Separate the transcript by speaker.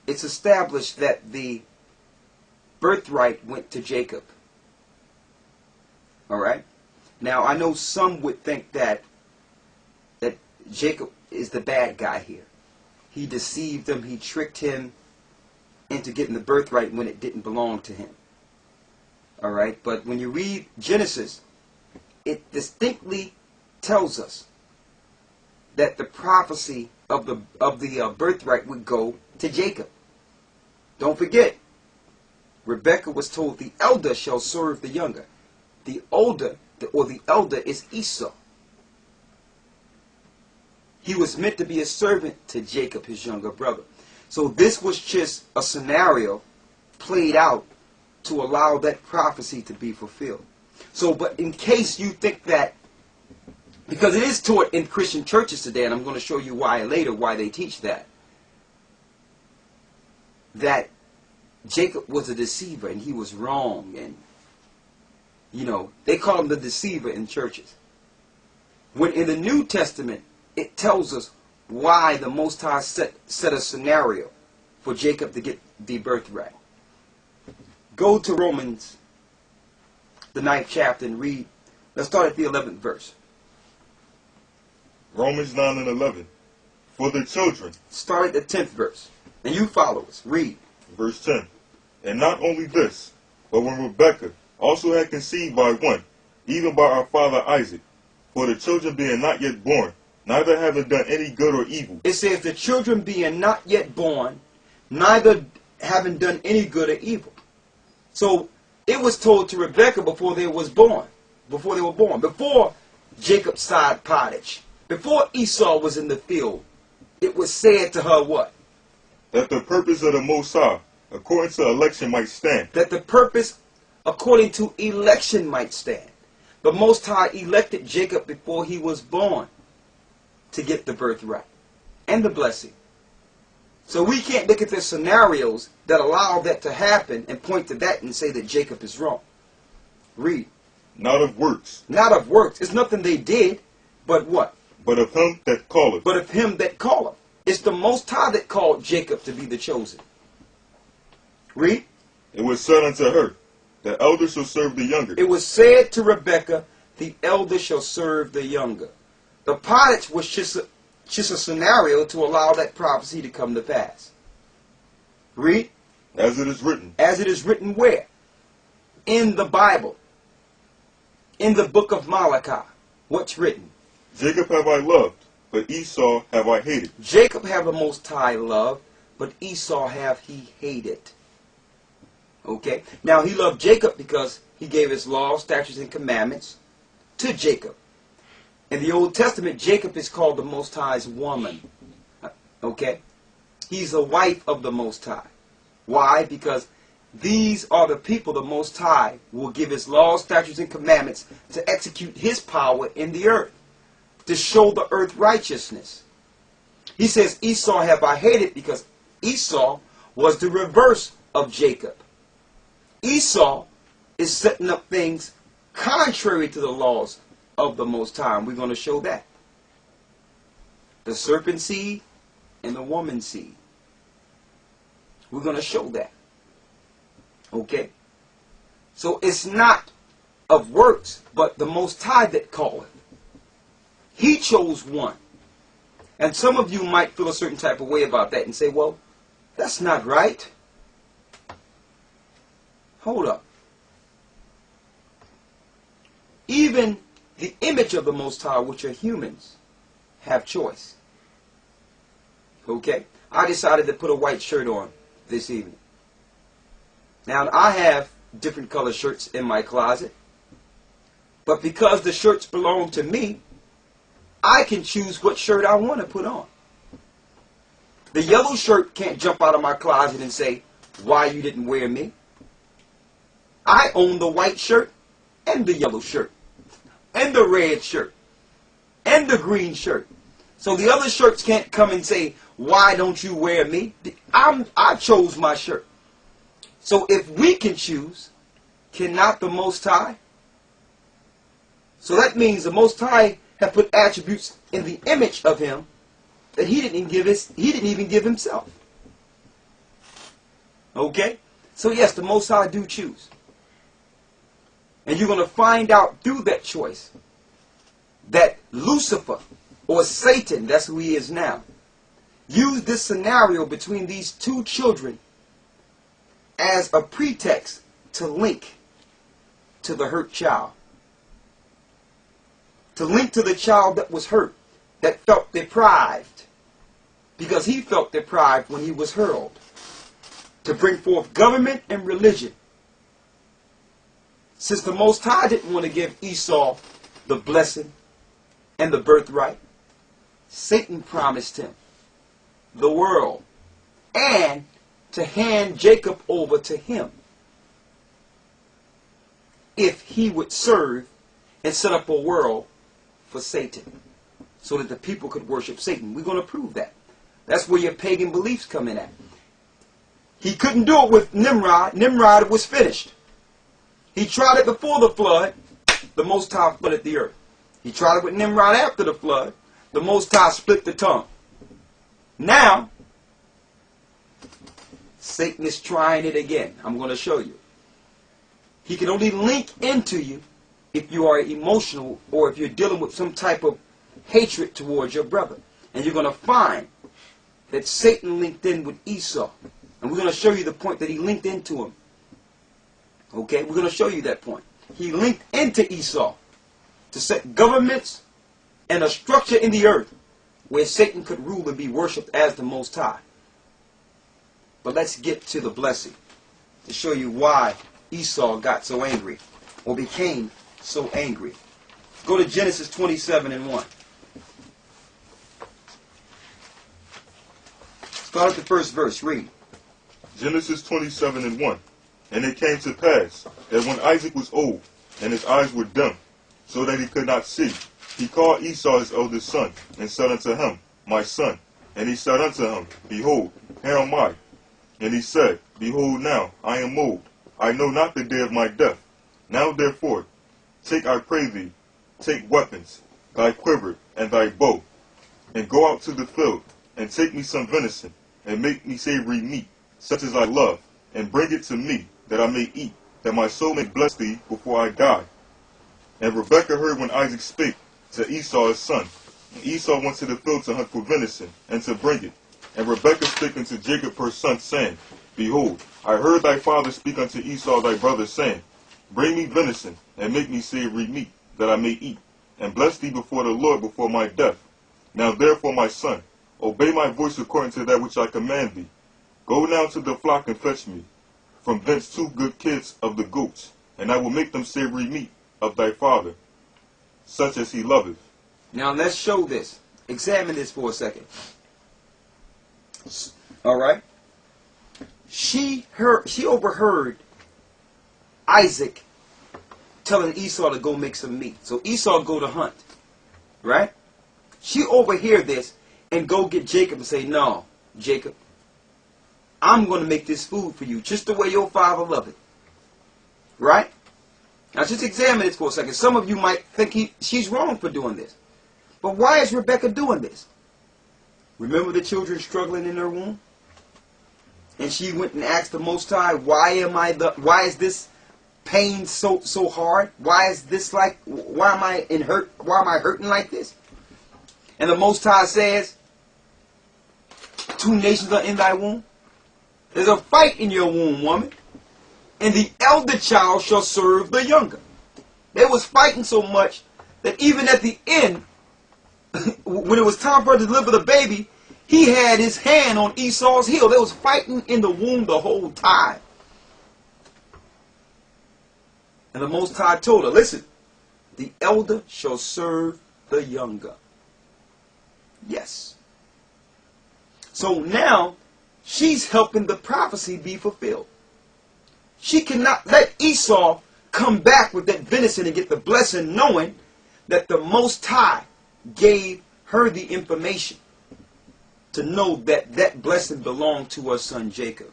Speaker 1: it's established that the birthright went to Jacob. All right. Now I know some would think that Jacob is the bad guy here. He deceived him. He tricked him into getting the birthright when it didn't belong to him. All right. But when you read Genesis, it distinctly tells us that the prophecy of the birthright would go to Jacob. Don't forget, Rebekah was told the elder shall serve the younger. The older, or the elder, is Esau. He was meant to be a servant to Jacob, his younger brother. So this was just a scenario played out to allow that prophecy to be fulfilled. So, but in case you think that, because it is taught in Christian churches today, and I'm going to show you why later, why they teach that Jacob was a deceiver and he was wrong, and you know, they call him the deceiver in churches. When in the New Testament, it tells us why the Most High set a scenario for Jacob to get the birthright. Go to Romans, the 9th chapter, and read. Let's start at the 11th verse.
Speaker 2: Romans 9 and 11. For the children.
Speaker 1: Start at the 10th verse. And you follow us. Read.
Speaker 2: Verse 10. And not only this, but when Rebekah also had conceived by one, even by our father Isaac, for the children being not yet born, neither having done any good or evil.
Speaker 1: It says the children being not yet born, neither having done any good or evil. So it was told to Rebekah before they was born, before they were born, before Jacob side pottage, before Esau was in the field. It was said to her what?
Speaker 2: That the purpose of the Most High, according to election, might stand.
Speaker 1: That the purpose, according to election, might stand. The Most High elected Jacob before he was born to get the birthright and the blessing. So we can't look at the scenarios that allow that to happen and point to that and say that Jacob is wrong. Read.
Speaker 2: Not of works.
Speaker 1: Not of works. It's nothing they did, but what?
Speaker 2: But of him that calleth.
Speaker 1: But of him that calleth. It's the Most High that called Jacob to be the chosen. Read.
Speaker 2: It was said unto her, the elder shall serve the younger.
Speaker 1: It was said to Rebekah, the elder shall serve the younger. The pottage was just a scenario to allow that prophecy to come to pass. Read.
Speaker 2: As it is written.
Speaker 1: As it is written where? In the Bible. In the book of Malachi. What's written?
Speaker 2: Jacob have I loved, but Esau have I hated.
Speaker 1: Jacob have the Most High loved, but Esau have he hated. Okay. Now he loved Jacob because he gave his laws, statutes, and commandments to Jacob. In the Old Testament, Jacob is called the Most High's woman. Okay? He's the wife of the Most High. Why? Because these are the people the Most High will give his laws, statutes, and commandments to execute his power in the earth, to show the earth righteousness. He says, Esau have I hated, because Esau was the reverse of Jacob. Esau is setting up things contrary to the laws of the Most High. We're going to show that. The serpent seed and the woman seed. We're going to show that. Okay? So it's not of works, but the Most High that calleth. He chose one. And some of you might feel a certain type of way about that and say, well, that's not right. Hold up. Even the image of the Most High, which are humans, have choice. Okay? I decided to put a white shirt on this evening. Now, I have different color shirts in my closet. But because the shirts belong to me, I can choose what shirt I want to put on. The yellow shirt can't jump out of my closet and say, why you didn't wear me? I own the white shirt and the yellow shirt and the red shirt and the green shirt. So the other shirts can't come and say, why don't you wear me? I chose my shirt. So if we can choose, cannot the Most High? So that means the Most High have put attributes in the image of him that he didn't even give himself. Okay? So yes, the Most High do choose. And you're going to find out through that choice that Lucifer, or Satan, that's who he is now, used this scenario between these two children as a pretext to link to the hurt child. To link to the child that was hurt, that felt deprived, because he felt deprived when he was hurled. To bring forth government and religion. Since the Most High didn't want to give Esau the blessing and the birthright, Satan promised him the world and to hand Jacob over to him if he would serve and set up a world for Satan so that the people could worship Satan. We're going to prove that. That's where your pagan beliefs come in at. He couldn't do it with Nimrod. Nimrod was finished. He tried it before the flood. The Most High flooded the earth. He tried it with Nimrod after the flood. The Most High split the tongue. Now, Satan is trying it again. I'm going to show you. He can only link into you if you are emotional or if you're dealing with some type of hatred towards your brother. And you're going to find that Satan linked in with Esau. And we're going to show you the point that he linked into him. Okay, we're going to show you that point. He linked into Esau to set governments and a structure in the earth where Satan could rule and be worshipped as the Most High. But let's get to the blessing to show you why Esau got so angry or became so angry. Go to Genesis 27:1. Start at the first verse. Read.
Speaker 2: Genesis 27:1. And it came to pass that when Isaac was old, and his eyes were dim, so that he could not see, he called Esau his eldest son, and said unto him, My son. And he said unto him, Behold, here am I. And he said, Behold now, I am old, I know not the day of my death. Now therefore, take, I pray thee, take weapons, thy quiver, and thy bow, and go out to the field, and take me some venison, and make me savory meat, such as I love, and bring it to me, that I may eat, that my soul may bless thee before I die. And Rebekah heard when Isaac spake to Esau his son. And Esau went to the field to hunt for venison, and to bring it. And Rebekah spake unto Jacob her son, saying, Behold, I heard thy father speak unto Esau thy brother, saying, Bring me venison, and make me savory meat, that I may eat, and bless thee before the Lord before my death. Now therefore, my son, obey my voice according to that which I command thee. Go now to the flock and fetch me from thence 2 good kids of the goats, and I will make them savory meat of thy father, such as he loveth.
Speaker 1: Now let's show this. Examine this for a second. All right. She overheard Isaac telling Esau to go make some meat. So Esau go to hunt. Right? She overhear this and go get Jacob and say, No, Jacob, I'm going to make this food for you just the way your father loved it. Right? Now just examine this for a second. Some of you might think she's wrong for doing this. But why is Rebekah doing this? Remember the children struggling in her womb? And she went and asked the Most High, why is this pain so hard? Why am I hurting like this? And the Most High says, 2 nations are in thy womb. There's a fight in your womb, woman. And the elder child shall serve the younger. They was fighting so much that even at the end, when it was time for her to deliver the baby, he had his hand on Esau's heel. They was fighting in the womb the whole time. And the Most High told her, listen, the elder shall serve the younger. Yes. So now, she's helping the prophecy be fulfilled. She cannot let Esau come back with that venison and get the blessing, knowing that the Most High gave her the information to know that that blessing belonged to her son Jacob.